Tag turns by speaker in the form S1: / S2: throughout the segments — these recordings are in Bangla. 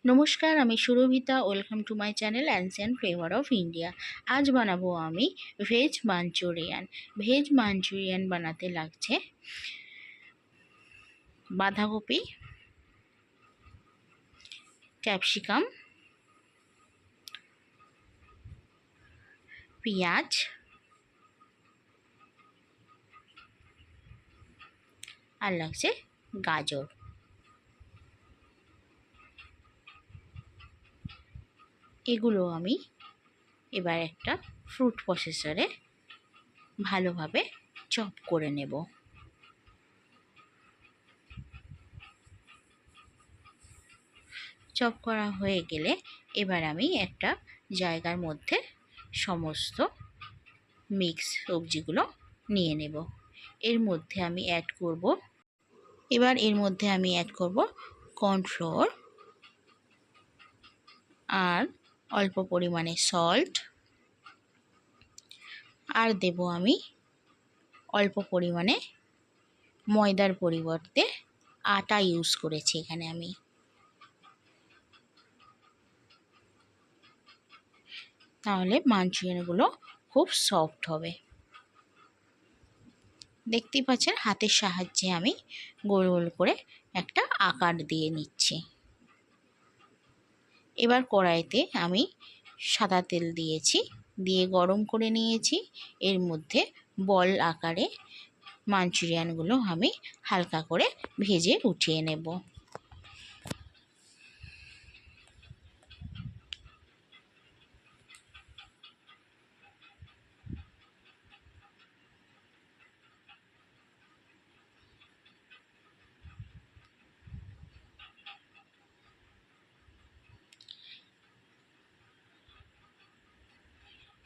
S1: নমস্কার, আমি Surabhita. Welcome to my channel ancient flavour of India. আজ বানাবো আমি ভেজ মাঞ্চুরিয়ান। ভেজ মাঞ্চুরিয়ান বানাতে লাগছে বাঁধাকপি, ক্যাপসিকাম, পেঁয়াজ, আর লাগছে গাজর। এগুলো আমি এবার একটা ফ্রুট প্রসেসরে ভালোভাবে চপ করে নেব। চপ করা হয়ে গেলে এবার আমি একটা জায়গার মধ্যে সমস্ত মিক্স সবজিগুলো নিয়ে নেব। এর মধ্যে আমি অ্যাড করব কর্নফ্লোর আর অল্প পরিমাণে সল্ট, আর দেব আমি অল্প পরিমাণে ময়দার পরিবর্তে আটা ইউজ করেছি এখানে আমি। তাহলে মাঞ্চুরিয়ানগুলো খুব সফট হবে। দেখতেই পাচ্ছেন হাতের সাহায্যে আমি গোল গোল করে একটা আকার দিয়ে নিচ্ছি। এবার কড়াইতে আমি সাদা তেল দিয়ে গরম করে নিয়েছি। এর মধ্যে বল আকারে মাঞ্চুরিয়ানগুলো আমি হালকা করে ভেজে উঠিয়ে নেব।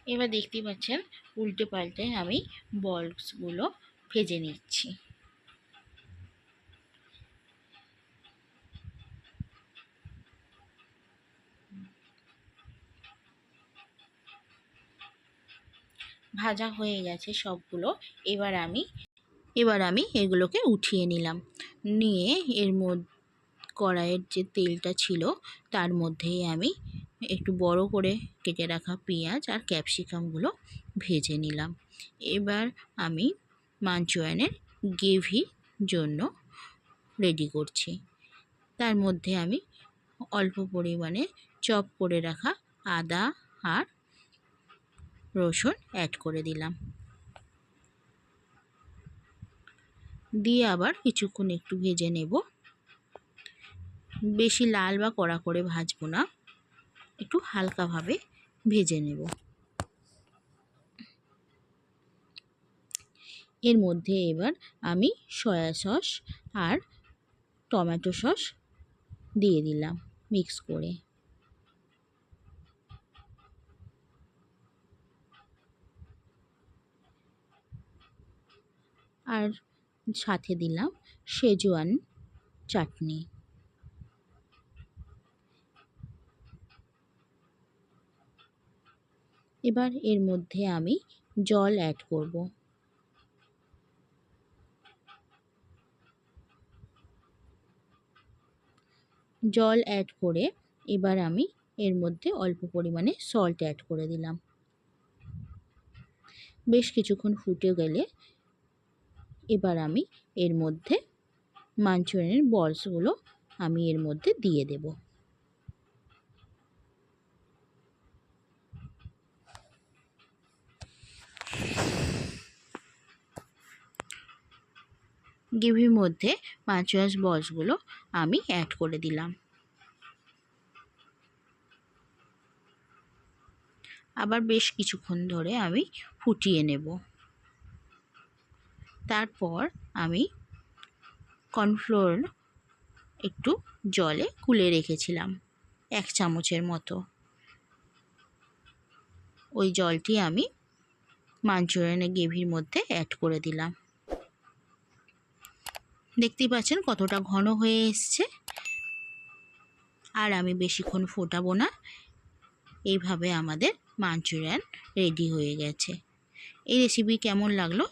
S1: এবার দেখতেই পাচ্ছেন উল্টে পাল্টে আমি বলসগুলো ভেজে নিচ্ছি। ভাজা হয়ে গেছে সবগুলো। এবার আমি এগুলোকে উঠিয়ে নিলাম। নিয়ে এর মধ্যে কড়াইয়ের যে তেলটা ছিল তার মধ্যেই আমি একটু বড় করে কেটে রাখা পেঁয়াজ আর ক্যাপসিকামগুলো ভেজে নিলাম। এবার আমি মাঞ্চুরিয়ানের গ্রেভির জন্য রেডি করছি। তার মধ্যে আমি অল্প পরিমাণে চপ করে রাখা আদা আর রসুন অ্যাড করে দিলাম। দিয়ে আবার কিছুক্ষণ একটু ভেজে নেব। বেশি লাল বা কড়া করে ভাজবো না, একটু হালকাভাবে ভেজে নেব। এর মধ্যে এবার আমি সয়া সস আর টমেটো সস দিয়ে দিলাম মিক্স করে। আর সাথে দিলাম শেজওয়ান চাটনি। এবার এর মধ্যে আমি জল অ্যাড করব। জল অ্যাড করে এবার আমি এর মধ্যে অল্প পরিমাণে সল্ট অ্যাড করে দিলাম। বেশ কিছুক্ষণ ফুটে গেলে এবার আমি এর মধ্যে মাঞ্চুরিয়ানের বলসগুলো আমি এর মধ্যে দিয়ে দেব। গ্রেভির মধ্যে মাঞ্চুরিয়ান বলসগুলো আমি অ্যাড করে দিলাম। আবার বেশ কিছুক্ষণ ধরে আমি ফুটিয়ে নেব। তারপর আমি কর্নফ্লোর একটু জলে গুলে রেখেছিলাম 1 চামচের মতো। ওই জলটি আমি মাঞ্চুরিয়ানের গ্রেভির মধ্যে অ্যাড করে দিলাম। দেখতেই পাচ্ছেন কতটা ঘন হয়ে এসছে। আর আমি বেশিক্ষণ ফোটাবো না। এইভাবে আমাদের মাঞ্চুরিয়ান রেডি হয়ে গেছে। এই রেসিপি কেমন লাগলো